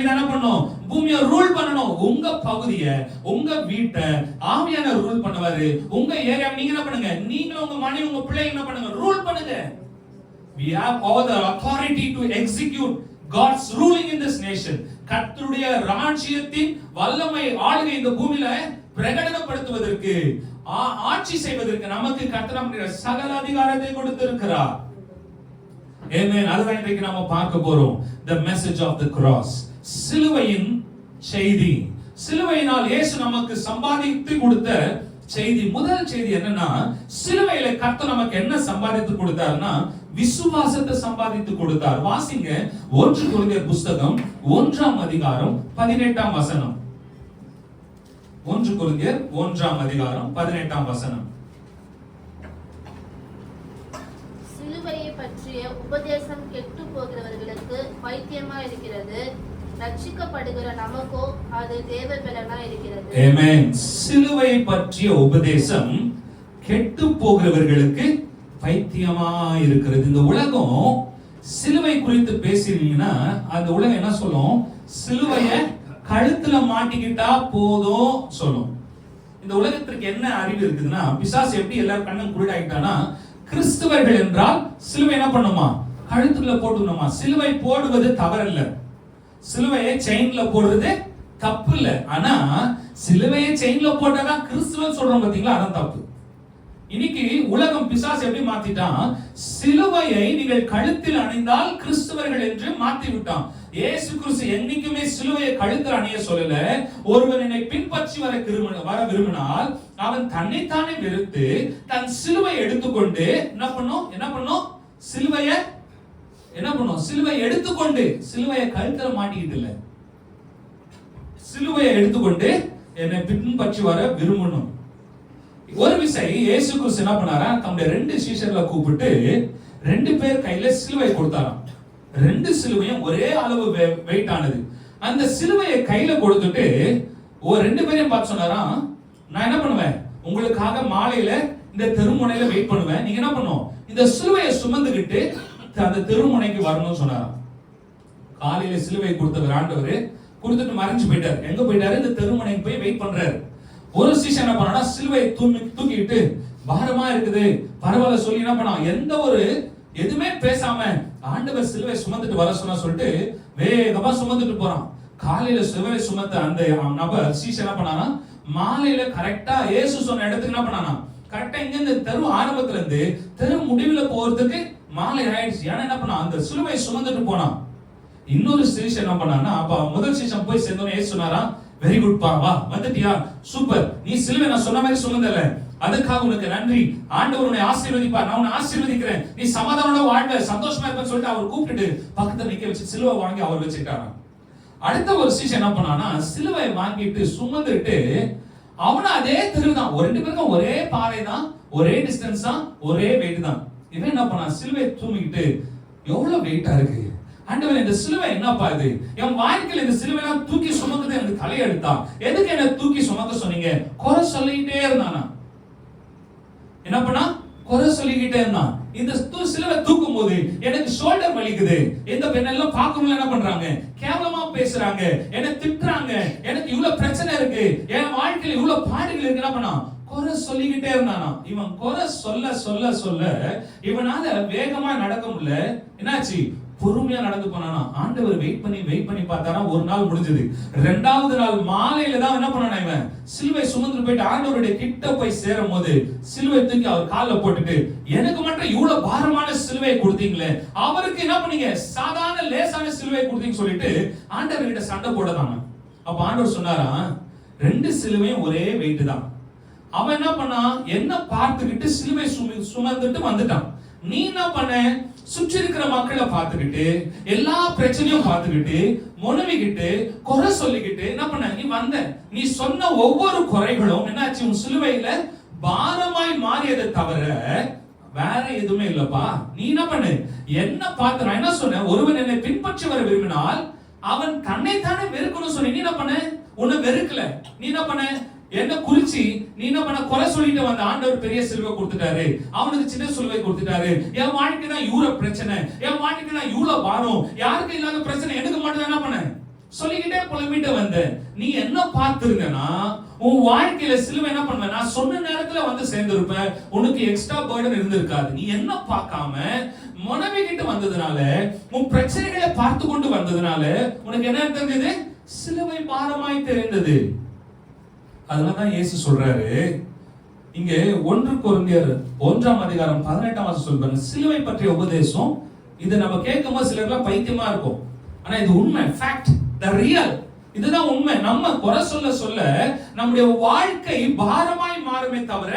தான் என்ன பண்ணும்? பூமியை ரூல் பண்ணணும். உங்க பகுதியை, உங்க வீட்டை ஆவியானவர் ரூல் பண்ணுவாரு. உங்க ஏரியா நீங்க என்ன பண்ணுங்க? நீங்க உங்க மனைவி உங்க பிள்ளைங்க என்ன பண்ணுங்க? ரூல் பண்ணுங்க. We have all the authority to execute God's ruling in this nation. கர்த்தருடைய ராஜ்யத்தின் வல்லமை ஆளுகை இந்த பூமியில பிரகடனப்படுத்துவதற்கு, ஆட்சி செய்வதற்கு நமக்கு கர்த்தர் நம்முடைய சகல அதிகாரத்தை கொடுத்திருக்கிறார். ஆமென். அதுதான் இன்றைக்கு நாம பார்க்க போறோம். The message of the cross. சிலுவையின் செய்தி. சிலுவையினால் இயேசு நமக்கு சம்பாதித்து கொடுத்த செய்தி. முதல் செய்தி என்னன்னா, சிலுவையில கர்த்தர் நமக்கு என்ன சம்பாதித்து கொடுத்தார்னா, விசுவாசத்தை சம்பாதித்து கொடுத்தார். வாசிங்க 1 கொரிந்தியர் புத்தகம் 1ஆம் அதிகாரம் 18ஆம் வசனம். 1 கொரிந்தியர் 1ஆம் அதிகாரம் 18ஆம் வசனம். சிலுவையை பற்றிய உபதேசம் கெட்டு போகிறவர்களுக்கு பைத்தியமா இருக்கிறது, ரட்சிக்கப்படுகிற நமக்கோ அது தேவபலனா இருக்கிறது. ஆமென். சிலுவையை பற்றிய உபதேசம் கெட்டு போகிறவர்களுக்கு பைத்தியமா இருக்கிறது. இந்த உலகம் சிலுவை குறித்து பேசினீங்கன்னா அந்த உலகம் என்ன சொல்லும்? சிலுவையை கழுத்துல மாட்டிக்கிட்டா போதும் சொல்லும். இந்த உலகத்திற்கு என்ன அறிவு இருக்குதுன்னா, பிசாசு எப்படி எல்லாரும் கண்ணும் குருடாயிட்டானா, கிறிஸ்தவர்கள் என்றால் சிலுவை என்ன பண்ணுமா? கழுத்துல போட்டுக்கணுமா? சிலுவை போடுவது தவறல்ல, சிலுவையை செயின்ல போடுறது தப்பு இல்ல. ஆனா சிலுவையை செயின்ல போட்டாதான் கிறிஸ்துவன் சொல்றோம் பாத்தீங்களா, அதான் தப்பு. இன்னைக்கு உலகம் பிசாசு எப்படி மாத்திட்டான்? சிலுவையை நீங்கள் கழுத்தில் அணிந்தால் கிறிஸ்தவர்கள் என்று மாத்தி விட்டான். இயேசு கிறிஸ்து என்னைக்குமே சிலுவையை கழுத்தில் அணிய சொல்லல. ஒருவன் என்னை பின்பற்றி வர விரும்பினால் அவன் தன்னைத்தானே வெறுத்து தன் சிலுவை எடுத்துக்கொண்டு என்ன பண்ணும்? சிலுவையை என்ன பண்ணும்? சிலுவை எடுத்துக்கொண்டு, சிலுவையை கழுத்துல மாட்டிக்கிட்டு இல்ல, சிலுவையை எடுத்துக்கொண்டு என்னை பின்பற்றி வர விரும்பணும். ஒரு விசை இயேசு கிறிஸ்து என்ன பண்ணாரா? தம்முடைய 2 சீஷர்களை கூப்பிட்டு 2 பேர் கையில சிலுவை கொடுத்தாராம். 2 சிலுவையும் ஒரே அளவு வெயிட் ஆனது. அந்த சிலுவையை கையில கொடுத்துட்டு 2 பேரையும் பார்த்து சொன்னாராம், நான் என்ன பண்ணுவேன்? உங்களுக்காக மாலையில இந்த தெருமுனையில வெயிட் பண்ணுவேன். நீங்க என்ன பண்ணும்? இந்த சிலுவையை சுமந்துகிட்டு அந்த தெருமுனைக்கு வரணும்னு சொன்னாராம். காலையில சிலுவை கொடுத்தவர் ஆண்டவர் கொடுத்துட்டு மறைஞ்சு போயிட்டாரு. எங்க போயிட்டாரு? இந்த தெருமுனைக்கு போய் வெயிட் பண்றாரு. ஒரு சீஷன் என்ன பண்ணா? சிலுவையை தூக்கிட்டு பாரமா இருக்குது பரவாயில்ல சொல்லி என்ன பண்ணா? எந்த ஒரு எதுவுமே பேசாம ஆண்டவர் சிலுவை சுமந்துட்டு வர சொல்லிட்டு வேகமா சுமந்துட்டு போறான். காலையில சிலுவை சுமந்த அந்த நபர் சீஷன் என்ன பண்ணானா, மாலையில கரெக்டா இயேசு சொன்ன இடத்துக்கு என்ன பண்ணானா, கரெக்டா இங்க இந்த தெரு ஆரம்பத்துல இருந்து தெரு முடிவுல போறதுக்கு மாலை ஆயிடுச்சு. ஏன்னா என்ன பண்ணா? அந்த சிலுவை சுமந்துட்டு போனான். இன்னொரு சீஷன் என்ன பண்ணானா, அப்ப முதல் சீஷன் போய் சேர்ந்தோன்னு ஏசு சொன்னாரா, வெரி குட் பா, வா வந்துட்டியா, சூப்பர், நீ சிலுவை நான் சொன்ன மாதிரி சுமந்தல, அதுக்காக உனக்கு நன்றி, ஆண்டவர் உன்னை ஆசீர்வதிப்பார், நான் உன்னை ஆசீர்வதிக்கிறேன், நீ சமாதானோட வாழ்வ, சந்தோஷமா இருப்பேன்னு சொல்லிட்டு அவர் கூப்பிட்டுட்டு பக்கத்துல நிக்க வச்சு சிலுவை வாங்கி அவர் வச்சுட்டாராம். அடுத்த ஒரு சீஷன் என்ன பண்ணானா, சிலுவை வாங்கிட்டு சுமந்துட்டு அவனும் அதே தெரு தான், 2 பேருக்கும் ஒரே பாறை தான், ஒரே டிஸ்டன்ஸ் தான், ஒரே வெயிட் தான். இவன் என்ன பண்ணா, சிலுவை தூக்கிட்டு எவ்வளவு வெயிட்டா இருக்கு ஆண்டவர், இந்த சிலுவை என்னப்பா இது, என் வாழ்க்கையில இந்த சிலுவையெல்லாம் தூக்கி சுமக்கிறது எனக்கு தலையெடுத்தா, எதுக்கு என்ன தூக்கி சுமக்க சொன்னீங்க, குறை சொல்லிக்கிட்டே இருந்தானா. என்ன பண்ணா, குறை சொல்லிக்கிட்டே இருந்தான். இந்த சிலுவை தூக்கும் போது எனக்கு ஷோல்டர் வலிக்குது, இந்த பெண்ணெல்லாம் பார்க்கணும்ல என்ன பண்றாங்க, கேவலமா பேசுறாங்க, என்ன திட்டுறாங்க, எனக்கு இவ்வளவு பிரச்சனை இருக்கு, என் வாழ்க்கையில இவ்வளவு பாடுகள் இருக்கு, என்ன பண்ணா, குறை சொல்லிக்கிட்டே இருந்தானா. இவன் குறை சொல்ல சொல்ல சொல்ல இவனால வேகமா நடக்க முடியல. என்னாச்சு, பொறுமையா நடந்து போனானா. ஆண்டவர் வெயிட் பண்ணி பார்த்தாரா. ஒரு நாள் முடிஞ்சது. 2வது நாள் மாலையில தான் என்ன பண்ணானா, இவன் சிலுவை சுமந்து போயிட்டு ஆண்டவருடைய கிட்ட போய் சேரும் போது சிலுவை தூக்கி அவர் கால்ல போட்டுட்டு, எனக்கு மட்டும் இவ்வளவு பாரமான சிலுவை கொடுத்தீங்களே, அவருக்கு என்ன பண்ணீங்க, சாதாரண லேசான சிலுவை கொடுத்தீங்கன்னு சொல்லிட்டு ஆண்டவர் கிட்ட சண்டை போடதாங்க. அப்ப ஆண்டவர் சொன்னாரா, 2 சிலுவையும் ஒரே வெயிட் தான். அவன் என்ன பண்ணா, என்ன பார்த்துக்கிட்டு சிலுவை சுமந்துட்டு வந்துட்டான். நீ என்ன பண்ண, சுற்றி இருக்கிற மக்களை பார்த்துக்கிட்டு, எல்லா பிரச்சனையும் பார்த்துக்கிட்டு, முனவிக்கிட்டு, குறை சொல்லிக்கிட்டு என்ன பண்ண, நீ வந்த, நீ சொன்ன ஒவ்வொரு குறைகளும் என்னாச்சு, உன் சிலுவையில பாரமாய் மாறியதை தவிர வேற எதுவுமே இல்லப்பா. நீ என்ன பண்ணு, என்ன பார்த்து, நான் என்ன சொன்னேன், ஒருவன் என்னை பின்பற்றி வர விரும்பினால் அவன் தன்னைத்தானே வெறுக்கணும் சொன்ன. நீ என்ன பண்ண, உன்னை வெறுக்கல, நீ என்ன பண்ண, என்ன குறிச்சி நீ என்ன பண்ண, குறை சொல்லிட்டு வந்த. ஆண்டவர் பெரிய சிலுவை கொடுத்துட்டாரு, அவனுக்கு சின்ன சிலுவை கொடுத்துட்டாரு. என் வாழ்க்கை தான் இவ்வளவு பிரச்சனை, என் வாழ்க்கை தான் இவ்வளவு பாரம், யாருக்கு இல்லாத பிரச்சனை எனக்கு மட்டும் என்ன பண்ண, சொல்லிக்கிட்டே புலம்பிட்டு வந்த. நீ என்ன பார்த்திருந்தனா உன் வாழ்க்கையில சிலுவை என்ன பண்ணுவ, நான் சொன்ன நேரத்துல வந்து சேர்ந்திருப்பேன், உனக்கு எக்ஸ்ட்ரா பர்டன் இருந்திருக்காது. நீ என்ன பார்க்காம மனைவி கிட்ட வந்ததுனால, உன் பிரச்சனைகளை பார்த்து கொண்டு வந்ததுனால உனக்கு என்ன தெரிஞ்சது, சிலுவை பாரமாய் தெரிந்தது. அதனாலதான் இயேசு சொல்றாரு இங்க 1 கொரிந்தியர் 1:18 சொல்றாங்க, சிலுவை பற்றிய உபதேசம். இதை நம்ம கேட்கும்போது சிலர்லாம் பைத்தியமா இருக்கும், ஆனா இது உண்மை, ஃபேக்ட், தி ரியல். இதுதான் உண்மை. நம்ம குறை சொல்ல சொல்ல நம்முடைய வாழ்க்கை பாரமாய் மாறுமே தவிர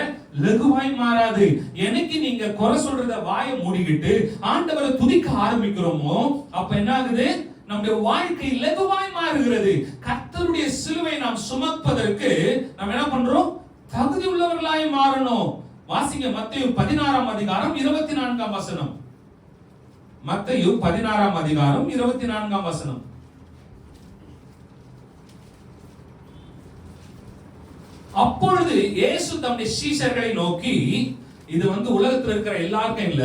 லகுவாய் மாறாது. எனக்கு நீங்க குறை சொல்றத வாயை மூடிக்கிட்டு ஆண்டவரை துதிக்க ஆரம்பிக்கிறோமோ, அப்ப என்ன ஆகுது, நம்முடைய வாழ்க்கை லகுவாய் மாறுகிறது. கர்த்தருடைய சிலுவை நாம் சுமப்பதற்கு நாம் என்ன பண்றோம், தகுதி உள்ளவர்களாய் மாறணும். வாசிங்க மத்தேயு 16:24. மத்தேயு 16:24. அப்பொழுது இயேசு தம்முடைய சீஷர்களை நோக்கி, இது உலகத்தில் இருக்கிற எல்லாருக்கும் இல்ல,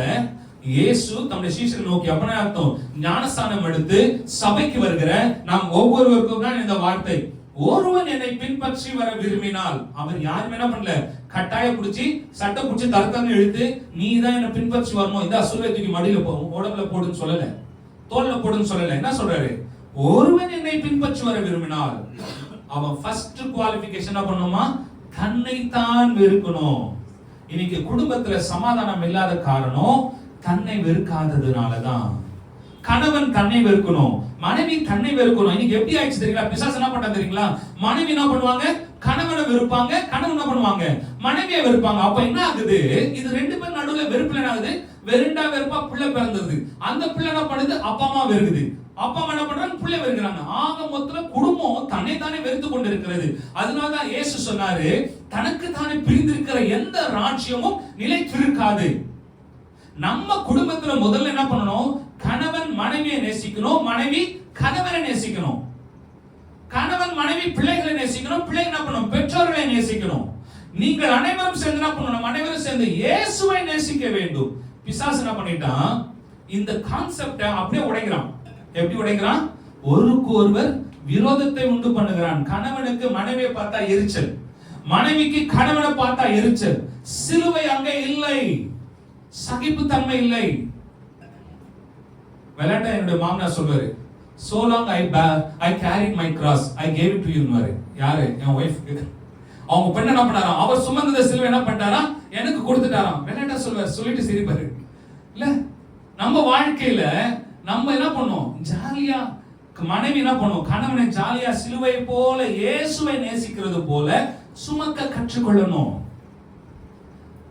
இயேசு தம்முடைய சீஷர்களை நோக்கி, அப்பனா அர்த்தம் ஞானஸ்நானம் எடுத்து சபைக்கு வருகிற நாம் ஒவ்வொருவருக்கும் தான் இந்த வார்த்தை. ஒருவன் என்னை பின்பற்றி வர விரும்பினால், அவர் யாரும் என்ன பண்ணல, கட்டாய புடிச்சு சட்டை புடிச்சு தரத்தான்னு இழுத்து நீ தான் என்ன பின்பற்றி வரணும், இந்த சிலுவை தூக்கி மடியில உடம்புல போடுன்னு சொல்லல, தோல்ல போடுன்னு சொல்லல. என்ன சொல்றாரு, ஒருவன் என்னை பின்பற்றி வர விரும்பினால் அவன் ஃபர்ஸ்ட் குவாலிஃபிகேஷன் பண்ணுமா, தன்னைத்தான் வெறுக்கணும். இன்னைக்கு குடும்பத்துல சமாதானம் இல்லாத காரணம் தன்னை வெறுக்காததுனாலதான். கணவன் தன்னை வெறுக்கணும், மனைவி தன்னை வெறுக்கணும். இன்னைக்கு எப்படி ஆயிடுச்சு தெரியுங்களா, பிசாசு என்ன பண்ணா தெரியுங்களா, மனைவி என்ன பண்ணுவாங்க, கணவனை வெறுப்பாங்க, கணவன் என்ன பண்ணுவாங்க, மனைவியை வெறுப்பாங்க. அப்ப என்ன ஆகுது, இது ரெண்டு பேர் நடுவுல வெறுப்புல என்ன ஆகுது, வெறுண்டா வெறுப்பா பிள்ளை பிறந்தது. அந்த பிள்ளை என்ன பண்ணுது, அப்பா அம்மா வெறுக்குது, அப்பா அம்மா என்ன பண்றாங்க, பிள்ளை வெறுக்கிறாங்க. ஆக மொத்தத்துல குடும்பம் தன்னை தானே வெறுத்து கொண்டு இருக்கிறது. அதனாலதான் இயேசு சொன்னாரு, தனக்கு தானே பிரிந்திருக்கிற எந்த ராஜ்யமும் நிலைத்திருக்காது. நம்ம குடும்பத்துல முதல்ல என்ன பண்ணணும், கணவன் மனைவியை நேசிக்கணும், மனைவி கணவனை நேசிக்கணும், கணவன் மனைவி பிள்ளைகளை நேசிக்கணும், பிள்ளைகள் என்ன பண்ணணும், பெற்றோர்களை நேசிக்கணும். நீங்கள் அனைவரும் சேர்ந்து என்ன பண்ணணும், அனைவரும் சேர்ந்து இயேசுவை நேசிக்க வேண்டும். பிசாசு என்ன பண்ணிட்டான், இந்த கான்செப்டை அப்படியே உடைக்கிறான். எப்படி உடைக்கிறான், ஒருக்கு ஒருவர் விரோதத்தை உண்டு பண்ணுகிறான். கணவனுக்கு மனைவியை பார்த்தா எரிச்சல், மனைவிக்கு கணவனை பார்த்தா எரிச்சல். சிலுவை அங்கே இல்லை, சகிப்புத்தன்மை இல்லை. விளையாட்டா என்னுடைய மாமனார் சொல்வாரு, so long I carried my cross, I gave it to you. யாரு, என் வைஃப். அவங்க பெண்ண என்ன பண்ணாராம், அவர் சுமந்தத சிலுவை என்ன பண்ணிட்டாராம், எனக்கு கொடுத்துட்டாராம். விளையாட்டா சொல்வார், சொல்லிட்டு சிரிப்பாரு. இல்ல நம்ம வாழ்க்கையில நம்ம என்ன பண்ணோம், ஜாலியா மனைவி என்ன பண்ணும், கணவனை ஜாலியா சிலுவை போல இயேசுவை நேசிக்கிறது போல சுமக்க கற்றுக்கொள்ளணும்.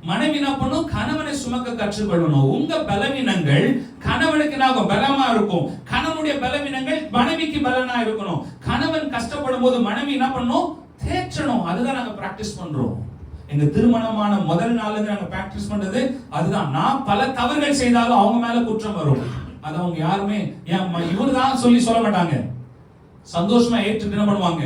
மனைவி என்ன பண்ணும், கணவனை சுமக்க கற்றுக்கொள்ளணும். உங்க பலவீனங்கள் கணவனுக்கு நாகும் பலமா இருக்கும், கணவனுடைய பலவீனங்கள் மனைவிக்கு பலனா இருக்கணும். கணவன் கஷ்டப்படும் போது மனைவி என்ன பண்ணும், தேற்றணும். அதுதான் நாங்க பிராக்டிஸ் பண்றோம். எங்க திருமணமான முதல் நாள்ல இருந்து நாங்க பிராக்டிஸ் பண்றது அதுதான். நான் பல தவறுகள் செய்தாலும் அவங்க மேல குற்றம் வரும், அது அவங்க யாருமே இவருதான் சொல்லி சொல்ல மாட்டாங்க. சந்தோஷமா ஏற்று என்ன பண்ணுவாங்க,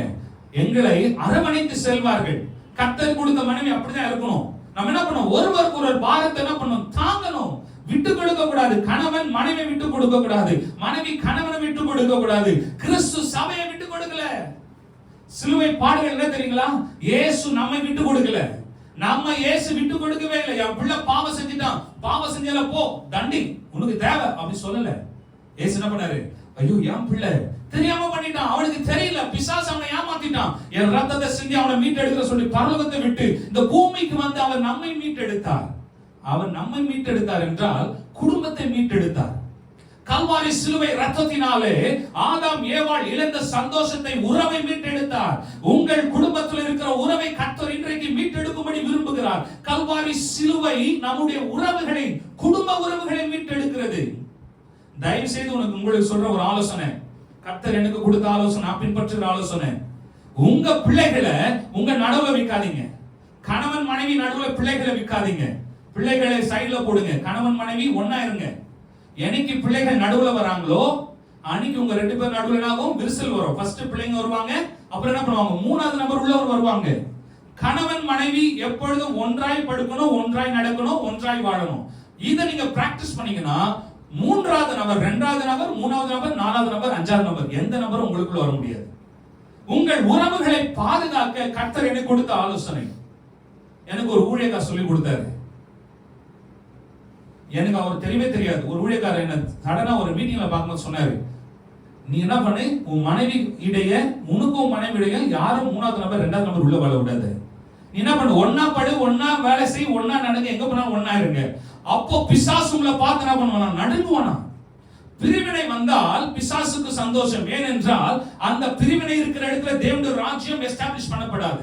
எங்களை அரவணைத்து செல்வார்கள். கர்த்தர் கொடுத்த மனைவி அப்படிதான் இருக்கணும். நம்ம என்ன பண்ணோம், ஒருவருக்கு ஒரு பாரத்தை என்ன பண்ணணும், தாங்கணும், விட்டு கொடுக்க கூடாது. கணவன் மனைவி விட்டு கொடுக்க கூடாது, மனைவி கணவனை விட்டு கொடுக்க கூடாது. கிறிஸ்து சபையை விட்டு கொடுக்கல. சிலுவை பாடுகள் என்ன தெரியுங்களா, இயேசு நம்மை விட்டு கொடுக்கல, நம்ம இயேசு விட்டு கொடுக்கவே இல்லை. என் பிள்ளை பாவம் செஞ்சிட்டான், பாவம் செஞ்சல போ தண்டி உனக்கு தேவை அப்படி சொல்லல. இயேசு என்ன பண்ணாரு, ஐயோ என் பிள்ளை தெரியாம பண்ணிட்டான், அவனுக்கு தெரியல, பிசாசு அவனை ஏமாத்திட்டான், என் ரத்தத்தை சிந்தி அவனை மீட்டெடுக்க சொல்லி பரலோகத்தை விட்டு இந்த பூமிக்கு வந்து அவர் நம்மை மீட்டெடுத்தார். அவர் நம்மை மீட்டெடுத்தார் என்றால் குடும்பத்தை மீட்டெடுத்தார். கல்வாரி சிலுவை ரத்தத்தினாலே ஆதாம் ஏவாள் இழந்த சந்தோஷத்தை, உறவை மீட்டெடுத்தார். உங்கள் குடும்பத்தில் இருக்கிற உறவை கர்த்தர் இன்றைக்கு மீட்டெடுக்கும்படி விரும்புகிறார். கல்வாரி சிலுவை நம்முடைய உறவுகளை, குடும்ப உறவுகளை மீட்டெடுக்கிறது. தயவு செய்து உங்களுக்கு சொல்ற ஒரு ஆலோசனை, கர்த்தர் எனக்கு கொடுத்த ஆலோசனை, நான் பின்பற்றுற ஆலோசனை, உங்க பிள்ளைகளை உங்க நடுவுல வைக்காதீங்க. கணவன் மனைவி நடுவுல பிள்ளைகளை வைக்காதீங்க. பிள்ளைகளை சைடுல போடுங்க, கணவன் மனைவி ஒண்ணா இருங்க. என்னைக்கு பிள்ளைகள் நடுவுல வராங்களோ அன்னைக்கு உங்க ரெண்டு பேர் நடுவுல ஆகும் விரிசல் வரும். ஃபர்ஸ்ட் பிள்ளைங்க வருவாங்க, அப்புறம் என்ன பண்ணுவாங்க, மூணாவது நபர் உள்ளவர் வருவாங்க. கணவன் மனைவி எப்பொழுதும் ஒன்றாய் படுக்கணும், ஒன்றாய் நடக்கணும், ஒன்றாய் வாழணும். இதை நீங்க பிராக்டிஸ் பண்ணீங்கன்னா மூன்றாவது நபர், இரண்டாவது நபர், மூணாவது நபர், நாலாவது நபர், அஞ்சாவது நபர், எந்த நபரும் உங்களுக்குள்ள வர முடியாது. உங்கள் உறவுகளை பாதுகாக்க கர்த்தர் எனக்கு கொடுத்த ஆலோசனை. எனக்கு ஒரு ஊழியக்காரர் சொல்லி கொடுத்தாரு. எனக்கு அவர் தெரியவே தெரியாது. ஒரு ஊழியக்காரர் என்ன சடனா ஒரு மீட்டிங்ல பார்க்கும்போது சொன்னாரு, நீ என்ன பண்ணு, உன் மனைவி இடையே, உனக்கும் மனைவி இடையே யாரும் மூணாவது நபர் இரண்டாவது நபர் உள்ள வாழ விடாது. நீ என்ன பண்ணு, ஒன்னா படு, ஒன்னா வேலை செய், ஒன்னா நடங்க, எங்க போனாலும் ஒன்னா இருங்க. அப்போ பிசாசு உங்களை பார்த்து என்ன பண்ணுவானா, நடுங்குவானா. பிரிவினை வந்தால் பிசாசுக்கு சந்தோஷம். ஏனென்றால் அந்த பிரிவினை இருக்கிற இடத்துல தேவனுடைய ராஜ்யம் எஸ்டாப்லிஷ் பண்ணப்படாது.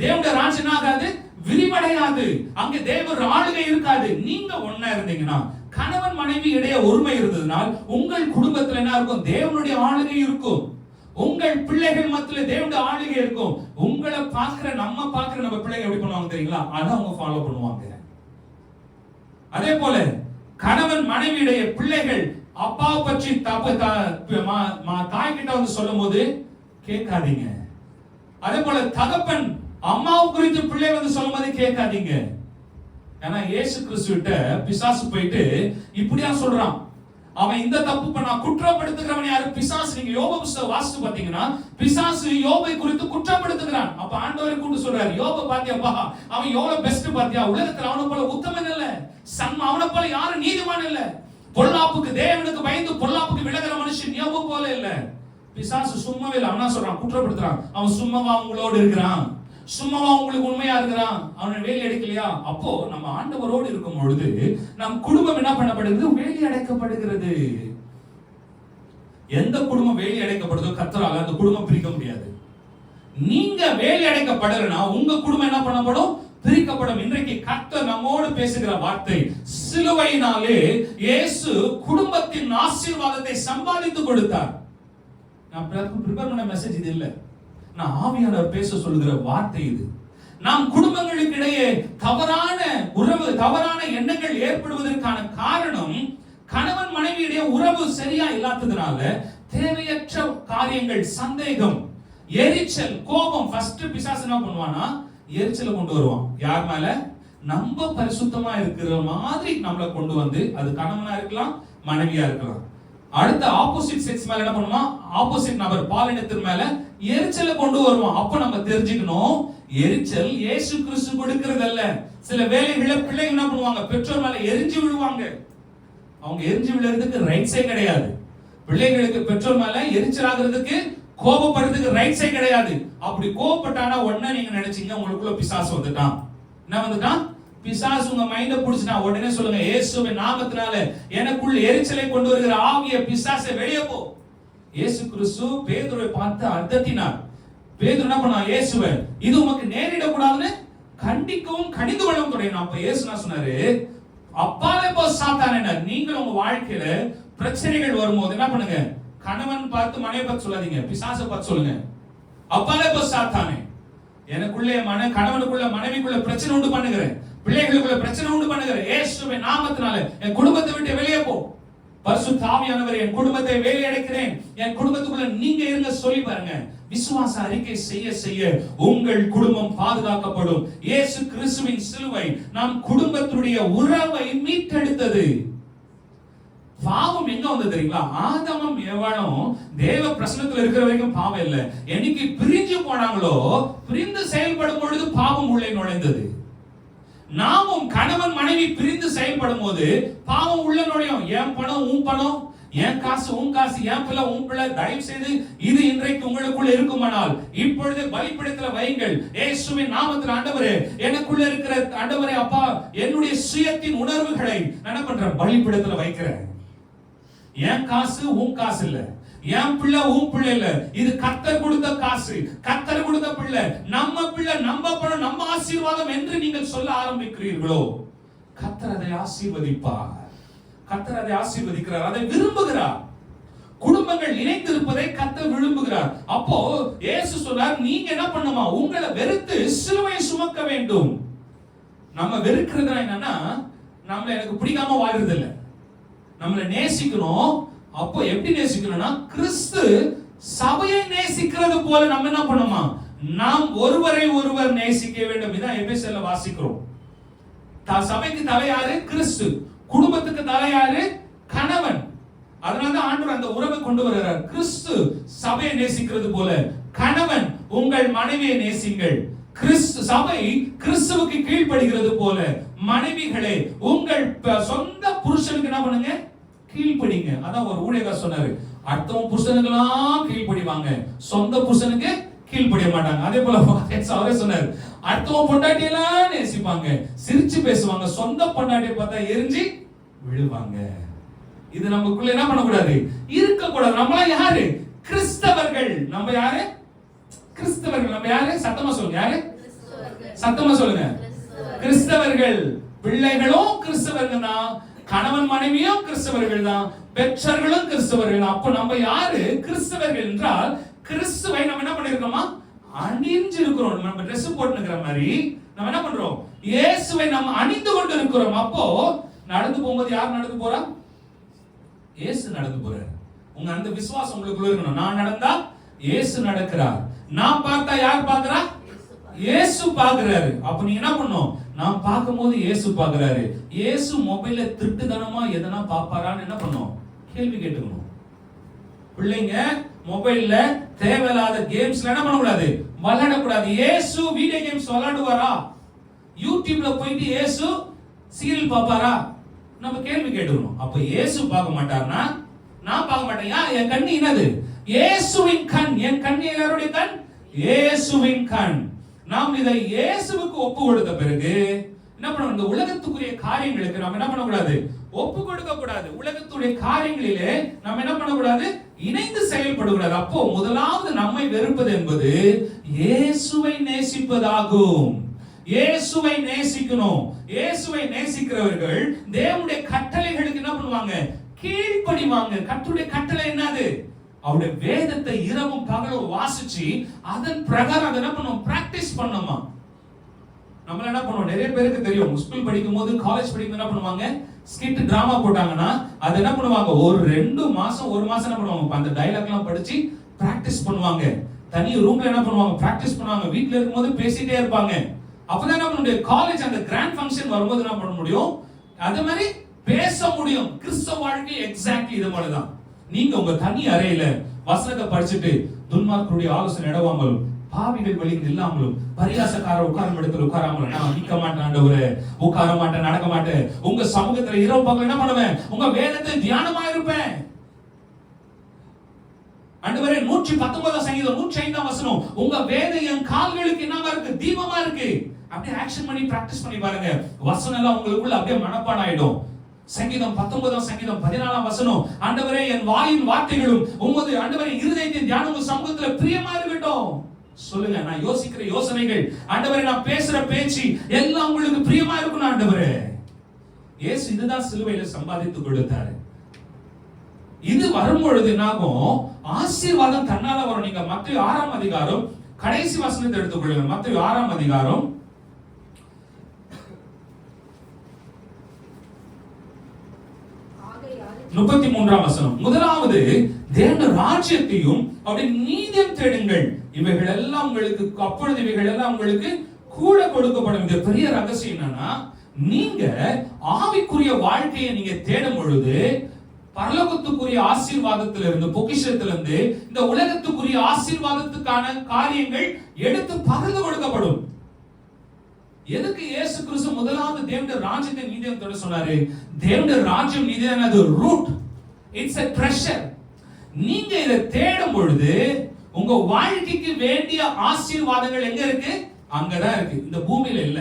தேவனுடைய ராஜ்யம் ஆகாது, விரிவடையாது. அங்க தேவ ஆளுகை இருக்காது. நீங்க ஒன்னா இருந்தீங்கன்னா, கணவன் மனைவி இடையே ஒருமை இருந்ததுனால் உங்கள் குடும்பத்துல என்ன இருக்கும், தேவனுடைய ஆளுகை இருக்கும். உங்கள் பிள்ளைகள் மத்தியில தேவனுடைய ஆளுகை இருக்கும். உங்களை பார்க்கிற நம்ம பிள்ளைங்க எப்படி பண்ணுவாங்க தெரியுங்களா, அதை அவங்க ஃபாலோ பண்ணுவாங்க. அதே போல கணவன் மனைவியுடைய பிள்ளைகள் அப்பா பற்றி தாய் கிட்ட வந்து சொல்லும் போது கேட்காதீங்க. அதே போல தகப்பன் அம்மாவு குறித்து பிள்ளை வந்து சொல்லும் போது கேட்காதீங்க. ஏன்னா இயேசு கிறிஸ்துவிட்ட பிசாசு போயிட்டு இப்படியா சொல்றான், அவன் இந்த தப்பு பண்ணா குற்றப்படுத்துகிறவன் யாரு, பிசாசு. நீங்க யோபு புத்தகம் வாசித்து பாத்தீங்கன்னா பிசாசு யோபை குறித்து குற்றப்படுத்துகிறான். அப்ப ஆண்டவரை கூப்பிட்டு சொல்றாரு, யோபை பாத்தியாப்பா, அவன் எவ்வளவு பெஸ்ட் பாத்தியா, உலகத்துல அவனை போல உத்தமன் இல்ல, அவனை போல யாரும் நீதிமான் இல்ல, பொல்லாப்புக்கு தேவனுக்கு பயந்து பொல்லாப்புக்கு விலகிற மனுஷன் யோபு போல இல்ல. பிசாசு சும்மாவே இல்ல, அவனா சொல்றான், குற்றப்படுத்துறான். அவன் சும்மாவா உங்களோடு இருக்கிறான், சும்மாவா உங்களுக்கு உண்மையா இருக்கிறான், அவனை வேலி அடைக்கலையா? அப்போ நம்ம ஆண்டவரோடு இருக்கும் பொழுது நம் குடும்பம் என்ன பண்ணப்படுகிறது, வேலி அடைக்கப்படுகிறது. எந்த குடும்பம் வேலி அடைக்கப்படுதோ கர்த்தரால அந்த குடும்பம் பிரிக்க முடியாது. நீங்க வேலி அடைக்கப்படலனா உங்க குடும்பம் என்ன பண்ணப்படும், பிரிக்கப்படும். இன்றைக்கு கர்த்தர் நம்மோடு பேசுகிற வார்த்தை, சிலுவையினாலே இயேசு குடும்பத்தின் ஆசீர்வாதத்தை சம்பாதித்து கொடுத்தார். நான் ப்ரிப்பேர் பண்ண மெசேஜ் இது இல்ல, நான் ஆவியானவர் பேச சொல்லுகிற வார்த்தை இது. நாம் குடும்பங்களுக்கு இடையே தவறான உறவு, தவறான எண்ணங்கள் ஏற்படுவதற்கான காரணம் கணவன் மனைவி இடையே உறவு சரியா இல்லாததுனால தேவையற்ற காரியங்கள், சந்தேகம், எரிச்சல், கோபம். ஃபர்ஸ்ட் பிசாசு என்ன பண்ணுவானா, எரிச்சலை கொண்டு வருவான். யார் மேல, நம்ம பரிசுத்தமா இருக்கிற மாதிரி நம்மளை கொண்டு வந்து, அது கணவனா இருக்கலாம், மனைவியா இருக்கலாம். அடுத்த ஆப்போசிட் செக்ஸ் மேல என்ன பண்ணுவான், ஆப்போசிட் நபர் பாலினத்தின் மேல எரிச்சலை கொண்டு வருவான். அப்ப நம்ம தெரிஞ்சுக்கணும், எரிச்சல் இயேசு கிறிஸ்து கொடுக்கிறது அல்ல. சில வேளைகள்ல பிள்ளைங்க என்ன பண்ணுவாங்க, பெற்றோர் மேல எரிஞ்சு விழுவாங்க. அவங்க எரிஞ்சு விழுறதுக்கு ரைட்ஸே கிடையாது. பிள்ளைகளுக்கு பெற்றோர் மேல எரிச்சல் ஆகிறதுக்கு, கோபப்படுறதுக்கு ரைட்ஸே கிடையாது. அப்படி கோபப்பட்டானா உடனே நீங்க நினைச்சீங்க உங்களுக்குள்ள பிசாசு வந்துட்டான். என்ன வந்துட்டான், பிசாசு உங்க மைண்ட புடிச்சிட்டா. உடனே சொல்லுங்க, இயேசுவின் நாமத்தினால எனக்குள்ள எரிச்சலை கொண்டு வருகிற ஆவிய பிசாசை வெளியே போ. இயேசு கிறிஸ்து பேதுருவை பார்த்து அதட்டினார். பேதுரு என்ன பண்ணா, இயேசுவே இது உமக்கு நேரிட கூடாதுன்னு கண்டிக்கவும் கடிந்து கொள்ளவும் தொடங்கினான். அப்ப இயேசு என்ன சொன்னாரு, அப்பாலே போ சாத்தானே. நீங்கள் உங்க வாழ்க்கையில பிரச்சனைகள் வரும்போது என்ன பண்ணுங்க, கணவன் பார்த்து மனைவி பார்த்து சொல்லாதீங்க, பிசாசை பார்த்து சொல்லுங்க, அப்பாலே போ சாத்தானே, எனக்குள்ளே கணவனுக்குள்ள மனைவிக்குள்ள பிரச்சனை உண்டு பண்ணுகிறேன், பிள்ளைகளுக்குள்ள பிரச்சனை உண்டு பண்ணுகிறேன், இயேசுவின் நாமத்தினால என் குடும்பத்தை விட்டு வெளியே போ. பரிசுத்த ஆவியானவர் என் குடும்பத்தை வேலை அடைக்கிறேன், என் குடும்பத்துக்குள்ள நீங்க இருங்க சொல்லி பாருங்க. விசுவாச அறிக்கை செய்ய செய்ய உங்கள் குடும்பம் பாதுகாக்கப்படும். இயேசு கிறிஸ்துவின் சிலுவை நம் குடும்பத்துடைய உறவை மீட்டெடுத்தது. பாவம் எங்க வந்து தெரியுங்களா, ஆதாமும் ஏவாளும் தேவ பிரசன்னத்துல இருக்கிற வரைக்கும் பாவம் இல்லை. என்னைக்கு பிரிஞ்சு போனாங்களோ, பிரிந்து செயல்படும் பொழுது பாவம் உள்ளே நுழைந்தது. நாமும் கணவன் மனைவி பிரிந்து செயல்படும் போது பாவம் உள்ள நுழையும். என் பணம் உன் பணம், என் காசு உன் காசு, என் பிள்ளை உன் பிள்ளை. தயவு செய்து இது இன்றைக்கு உங்களுக்குள்ள இருக்குமானால் இப்பொழுது பலிபீடத்துல வையுங்கள். இயேசுவின் நாமத்தில், ஆண்டவரே எனக்குள்ள இருக்கிற ஆண்டவரே அப்பா, என்னுடைய சுயத்தின் உணர்வுகளை நான் பண்றேன், பலிபீடத்துல வைக்கிறேன். என் காசு உன் காசு இல்ல, என் பிள்ளை உன் பிள்ளை இல்ல, இது கர்த்தர் கொடுத்த காசு, கர்த்தர் கொடுத்த பிள்ளை, நம்ம பிள்ளை, நம்ம பணம், நம்ம ஆசீர்வாதம் என்று நீங்கள் சொல்ல ஆரம்பிக்கிறீர்களோ, கர்த்தர் அதை ஆசீர்வதிப்பார். கர்த்தர் அதை ஆசீர்வதிக்கிறார், அதை விரும்புகிறார். குடும்பங்கள் இணைந்திருப்பதை கர்த்தர் விரும்புகிறார். அப்போ இயேசு சொல்றார், நீங்க என்ன பண்ணுமா, உங்களை வெறுத்து சிலுவையை சுமக்க வேண்டும். நம்ம வெறுக்கிறது என்னன்னா, நம்மள எனக்கு பிடிக்காம வாழ்றது இல்ல, நம்மளை நேசிக்கணும். அப்போ எப்படி நேசிக்கணும்னா, கிறிஸ்து சபையை நேசிக்கிறது போல நம்ம என்ன பண்ணுமா, நாம் ஒருவரை ஒருவர் நேசிக்க வேண்டும். இதான் எபேசியர்ல வாசிக்கிறோம். சபைக்கு தலை யாரு, கிறிஸ்து. குடும்பத்துக்கு தலை யாரு, கணவன். அதனாலதான் ஆண்டவர் அந்த உறவை கொண்டு வருகிறார். கிறிஸ்து சபையை நேசிக்கிறது போல கணவன் உங்கள் மனைவியை நேசிங்கள். கிறிஸ்து சபை கிறிஸ்துவுக்கு கீழ்ப்படுகிறது போல மனைவிகளே உங்கள் சொந்த புருஷனுக்கு என்ன பண்ணுங்க, கீழ்ப்படிங்க. அதான் ஒரு ஊழியக்காரர் சொன்னாரு, அடுத்தவங்க புருஷனுக்கெல்லாம் கீழ்ப்படிவாங்க, சொந்த புருஷனுக்கு கீழ்ப்படிய மாட்டாங்க. அதே போல அவரே சொன்னாரு, அடுத்தவங்க பொண்டாட்டியெல்லாம் நேசிப்பாங்க, சிரிச்சு பேசுவாங்க, சொந்த பொண்டாட்டியை பார்த்தா எரிஞ்சு விழுவாங்க. இது நமக்குள்ள என்ன பண்ணக்கூடாது, இருக்கக்கூடாது. நம்மளாம் யாரு? கிறிஸ்தவர்கள். நம்ம யாரு? கிறிஸ்தவர்கள். நம்ம யாரு? சத்தமா சொல்லுங்க. யாரு? சத்தமா சொல்லுங்க. கிறிஸ்தவர்கள். பிள்ளைகளும் கிறிஸ்தவர்கள் தான், கணவன் மனைவியும் கிறிஸ்தவர்கள் தான், பெற்றோர்களும் கிறிஸ்தவர்கள். அப்ப நம்ம யாரு? கிறிஸ்தவர்கள் என்றால் கிறிஸ்துவை நம்ம என்ன பண்ணிருக்கோமா, அணிஞ்சிருக்கிறோம். நம்ம ட்ரெஸ் போட்டுக்கிற மாதிரி நம்ம என்ன பண்றோம், இயேசுவை நம்ம அணிந்து கொண்டு இருக்கிறோம். அப்போ நடந்து போகும்போது யார் நடந்து போறா? இயேசு நடந்து போறார். உங்க அந்த விசுவாசம் உங்களுக்குள்ள இருக்கணும். நான் நடந்தா இயேசு நடக்கிறார், நான் பார்த்தா யார் பார்க்கிறா? இயேசு பார்க்கிறாரு. அப்ப நீங்க என்ன பண்ணணும், நான் பார்க்கும்போது இயேசு பார்க்கிறாரு. இயேசு மொபைல்ல திருட்டுத்தனமா எதனா பாப்பாரான்னு என்ன பண்ணணும், கேள்வி கேட்டுக்கணும். பிள்ளைங்க மொபைல்ல தேவையில்லாத கேம்ஸ்ல என்ன பண்ணக்கூடாது, விளையாடக்கூடாது. இயேசு வீடியோ கேம்ஸ் விளையாடுவாரா? யூடியூப்ல போயிட்டு இயேசு சீரியல் பாப்பாரா? நம்ம கேள்வி கேட்டுக்கணும். அப்ப இயேசு பார்க்க மாட்டார்னா நான் பார்க்க மாட்டேன். என் கண்ணு என்னது? இயேசுவின் கண். என் கண் எல்லாருடைய கண் இயேசுவின் கண். நாம் இதை இயேசுவுக்கு ஒப்பு கொடுத்த பிறகு என்ன பண்ணணும், இந்த உலகத்துக்குரிய காரியங்களுக்கு நாம் என்ன பண்ணக்கூடாது, ஒப்பு கொடுக்க கூடாது. உலகத்துடைய காரியங்களிலே நாம் என்ன பண்ணக்கூடாது, இணைந்து செயல்படக்கூடாது. அப்போ முதலாவது நம்மை வெறுப்பது என்பது இயேசுவை நேசிப்பதாகும். இயேசுவை நேசிக்கணும். இயேசுவை நேசிக்கிறவர்கள் தேவனுடைய கட்டளைகளுக்கு என்ன பண்ணுவாங்க, கீழ்ப்படிவாங்க. கர்த்தருடைய கட்டளை என்னது? அவருடைய வேதத்தை இரவும் பகலும் வாசிச்சு அதன் பிரகாரம் என்ன பண்ணுவோம், பிராக்டிஸ் பண்ணோமா. நம்ம என்ன பண்ணுவோம், நிறைய பேருக்கு தெரியும், ஸ்கூல் படிக்கும் போது காலேஜ் படிக்கும் என்ன பண்ணுவாங்க, ஸ்கிட் டிராமா போட்டாங்கன்னா அது என்ன பண்ணுவாங்க, ஒரு 2 மாசம் 1 மாசம் என்ன பண்ணுவாங்க, அந்த டயலாக் எல்லாம் படிச்சு பிராக்டிஸ் பண்ணுவாங்க. தனி ரூம்ல என்ன பண்ணுவாங்க, பிராக்டிஸ் பண்ணுவாங்க. வீட்ல இருக்கும்போது பேசிட்டே இருப்பாங்க. அப்பதான் என்ன பண்ண முடியும், காலேஜ் அந்த கிராண்ட் ஃபங்க்ஷன் வரும்போது என்ன பண்ண முடியும், அதே மாதிரி பேச முடியும். கிறிஸ்தவ வாழ்க்கை எக்ஸாக்ட்லி இது மாதிரிதான். நீங்க உங்க தனி அறையில வசனத்தை படிச்சுட்டு துன்மார்க்கருடைய ஆலோசனை இடவாமலும் பாவிகள் வழியில் இல்லாமலும் பரியாசக்கார உட்காரும் இடத்துல உட்காராமலும் நான் நிக்க மாட்டேன் ஆண்டவரே, உட்கார மாட்டேன், நடக்க மாட்டேன், உங்க சமூகத்துல இரவு பகல் என்ன பண்ணுவேன், உங்க வேதத்தை தியானமா இருப்பேன். ஆண்டவரே 119 சங்கீதம் 105 வசனம், உங்க வேதம் என் கால்களுக்கு என்னவா இருக்கு, தீபமா இருக்கு. அப்படியே ஆக்ஷன் பண்ணி பிராக்டிஸ் பண்ணி பாருங்க, வசனம் எல்லாம் உங்களுக்குள்ள அப்படியே மனப்பாடம் ஆயிடும். சங்கீதம் 19 சங்கீதம் 14 வசனம், ஆண்டவரே என் வாயின் வார்த்தைகளும் உமது ஆண்டவரே இருதயத்தின் தியானம் உங்க சமூகத்துல பிரியமா இருக்கட்டும். சொல்லுங்க, நான் யோசிக்கிற யோசனைகள், ஆண்டவரே நான் பேசுற பேச்சு எல்லாம் உங்களுக்கு பிரியமா இருக்கணும். ஆண்டவரே இயேசு இதுதான் சிலுவையில சம்பாதித்து கொடுத்தாரு. இது வரும்பொழுது என்னாகும், ஆசீர்வாதம் தன்னால வரும். நீங்க மத்தேயு 6ஆம் அதிகாரம் கடைசி வசனத்தை எடுத்துக்கொள்ளுங்க. மத்தேயு 6ஆம் அதிகாரம் 33ஆம் வசனம். முதலாவது தேவனுடைய ராஜ்யத்தையும் அவருடைய நீதியையும் தேடுங்கள், இவைகள் எல்லாம் உங்களுக்கு, அப்பொழுது இவைகள் எல்லாம் உங்களுக்கு கூட கொடுக்கப்படும். இது பெரிய ரகசியம் என்னன்னா, நீங்க ஆவிக்குரிய வாழ்க்கையை நீங்க தேடும் பொழுது பரலோகத்துக்குரிய ஆசீர்வாதத்திலிருந்து, பொக்கிஷத்திலிருந்து இந்த உலகத்துக்குரிய ஆசீர்வாதத்துக்கான காரியங்கள் எடுத்து பகிர்ந்து கொடுக்கப்படும். எதுக்கு இயேசு கிறிஸ்து முதலாவது தேவனுடைய ராஜ்யத்தை நீதியும் தேட சொன்னாரு? தேவனுடைய ராஜ்யம் நீதியான அது ரூட், இட்ஸ் a treasure. நீங்க இதை தேடும் பொழுது உங்க வாழ்க்கைக்கு வேண்டிய ஆசீர்வாதங்கள் எங்க இருக்கு? அங்கதான் இருக்கு, இந்த பூமியில இல்ல.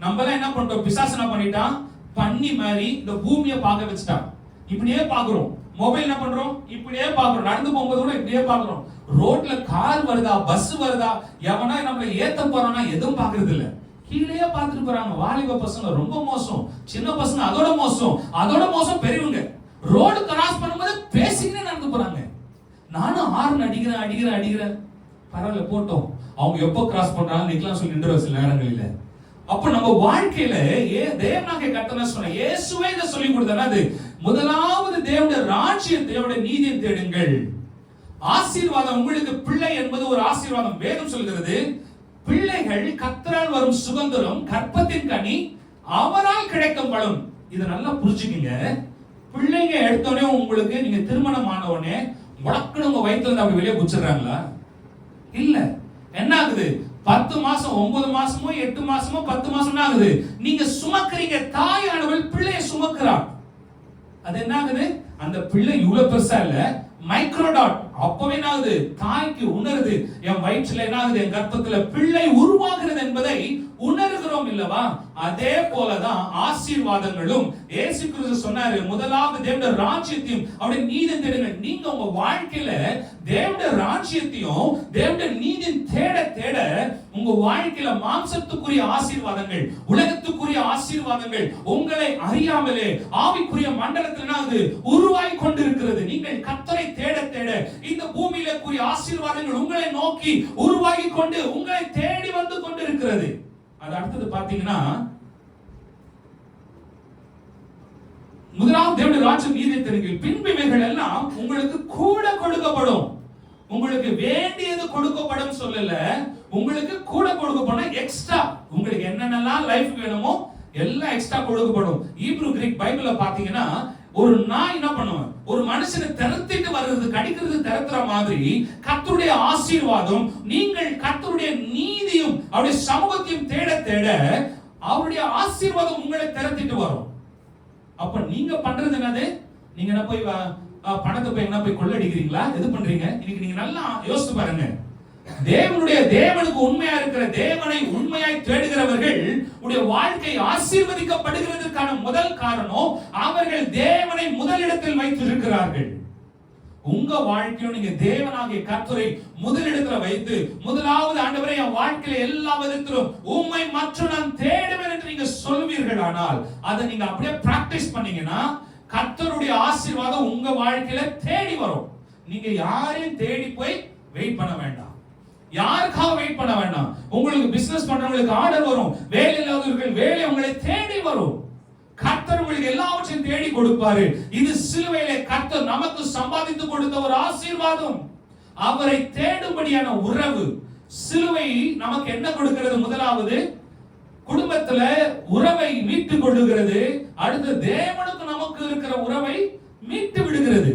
நம்ம எல்லாம் என்ன பண்றோம், பிசாசு என்ன பண்ணிட்டான், பண்ணி மாதிரி இந்த பூமியை பார்க்க வச்சுட்டான். இப்படியே பாக்குறோம். மொபைல் என்ன பண்றோம், இப்படியே பாக்குறோம். நடந்து போகும்போது கூட இப்படியே பாக்குறோம். ரோட்ல கார் வருதா, பஸ் வருதா, எவனா நம்மள ஏத்த போறானா எதுவும் பாக்குறது இல்ல. கீழே பார்த்துட்டு போறாங்க. வாலிப பசங்க ரொம்ப மோசம், சின்ன பசங்க அதோட மோசம், அதோட மோசம் பெரியவங்க. ரோடு கிராஸ் பண்ணும்போது பேசிக்கிட்டே நடந்து போறாங்க. நானும் ஹார்ன் அடிக்கிறேன். பரவாயில்ல போட்டோம், அவங்க எப்போ கிராஸ் பண்றாங்க நிக்கலாம் சொல்லி நின்று சில நேரங்களில். அப்ப நம்ம வாழ்க்கையில தேவனாகிய கர்த்தர் சொன்ன இயேசுவே இதை சொல்லி கொடுத்தாரு. அது முதலாவது தேவனுடைய ராஜ்யத்தை, தேவனுடைய நீதியை தேடுங்கள். ஆசீர்வாதம் உங்களுக்கு பிள்ளை என்பது ஒரு ஆசீர்வாதம். வேதம் சொல்கிறது, பிள்ளைகள் கர்த்தரால் வரும் சுதந்திரம், கற்பத்தின் கனி அவரால் கிடைக்கும் பலன். இதை நல்லா புரிஞ்சுக்கீங்க. பிள்ளைங்க எடுத்தோடனே உங்களுக்கு நீங்க திருமணம் ஆனவுடனே முடக்குன்னு உங்க வயித்துல இருந்து அப்படி வெளியே குச்சிடுறாங்களா? இல்ல. என்ன ஆகுது? 10 மாசம் 9 மாசமோ 8 மாசமோ 10 மாசம் என்ன ஆகுது? நீங்க சுமக்கிறீங்க. தாயானவள் பிள்ளையை சுமக்கிறா. அது என்ன ஆகுது? அந்த பிள்ளை இவ்வளவு பெருசா இல்ல, மைக்ரோடாட். அப்பவே என்ன ஆகுது? தாய்க்கு உணருது, என் வயிற்றுல என்ன ஆகுது? என் கர்ப்பத்துல பிள்ளை உருவாகிறது என்பதை உணர்கிறோம் இல்லவா? அதே போலதான் ஆசீர்வாதங்களும். இயேசு கிறிஸ்து சொன்னாரு, முதலாவது தேவனுடைய ராஜ்யத்தையும் அவருடைய நீதியையும் தேடுங்கள். நீங்க உங்க வாழ்க்கையில தேவனுடைய ராஜ்யத்தையும் தேவனுடைய நீதியையும் தேட தேட உங்க வாழ்க்கையில மாம்சத்துக்குரிய ஆசீர்வாதங்கள், உலகத்துக்குரிய ஆசீர்வாதங்கள் உங்களை அறியாமலே ஆவிக்குரிய மண்டலத்தில் உருவாகி கொண்டிருக்கிறது. நீங்கள் கர்த்தரை தேட தேட இந்த பூமியில கூடிய ஆசீர்வாதங்கள் உங்களை நோக்கி உருவாகி கொண்டு உங்களை தேடி வந்து கொண்டிருக்கிறது. அது அடுத்தது பாத்தீங்கன்னா, முதலாவது தேவனுடைய ராஜ்யம் நீதியை தேடுங்கள், பின்பு இவைகள் எல்லாம் உங்களுக்கு கூட கொடுக்கப்படும். உங்களுக்கு வேண்டியது கொடுக்கப்படும் சொல்லல, உங்களுக்கு கூட கொடுக்கப்படும். எக்ஸ்ட்ரா உங்களுக்கு என்னென்னலாம் லைஃப் வேணுமோ எல்லாம் எக்ஸ்ட்ரா கொடுக்கப்படும். ஹீப்ரு கிரீக் பைபிள்ல பாத்தீங்கன்னா, ஒரு நாய் என்ன பண்ணும்? ஒரு மனுஷனை திரத்திட்டு வருகிறது, கடிக்கிறது திரத்துற மாதிரி கர்த்தருடைய ஆசீர்வாதம், நீங்கள் கர்த்தருடைய நீதியும் அவருடைய சமூகத்தையும் தேட தேட அவருடைய ஆசீர்வாதம் உங்களை திரத்திட்டு வரும். அப்ப நீங்க பண்றது என்னது? நீங்க என்ன போய் பணத்தை போய் என்ன போய் கொள்ளடிக்கிறீங்களா? எது பண்றீங்க? இன்னைக்கு நீங்க நல்லா யோசித்து பாருங்க. தேவனுக்கு உண்மையா இருக்கிற தேவனை உண்மையாய் தேடுகிறவர்கள் உடைய வாழ்க்கை ஆசீர்வதிக்கப்படுகிறதுக்கான முதல் காரணம், அவர்கள் தேவனை முதலிடத்தில் வைத்திருக்கிறார்கள். உங்க வாழ்க்கையில நீங்க தேவனாகிய கர்த்தரை முதலிடத்துல வைத்து, முதலாவது ஆண்டவரே என் வாழ்க்கையில எல்லா விதத்திலும் உம்மை மற்றும் நான் தேடுவேன் என்று நீங்க சொல்வீர்கள். ஆனால் அதை நீங்க அப்படியே பிராக்டிஸ் பண்ணீங்கன்னா கர்த்தருடைய ஆசீர்வாதம் உங்க வாழ்க்கையில தேடி வரும். நீங்க யாரையும் தேடி போய் வெயிட் பண்ண வேண்டாம். யாருக்காக வெயிட் பண்ண வேண்டாம். உங்களுக்கு பிசினஸ் பண்றவங்களுக்கு ஆர்டர் வரும், வேலை இல்லாதவர்கள் வேலை உங்களை தேடி வரும். கர்த்தர் உங்களுக்கு எல்லாவற்றையும் தேடி கொடுப்பாரு. இது சிலுவையிலே கர்த்தர் நமக்கு சம்பாதித்து கொடுத்த ஒரு ஆசீர்வாதம். அவரை தேடும்படியான உறவு. சிலுவை நமக்கு என்ன கொடுக்கிறது? முதலாவது குடும்பத்துல உறவை மீட்டு கொள்ளுகிறது. அடுத்து தேவனுக்கு நமக்கு இருக்கிற உறவை மீட்டு விடுகிறது.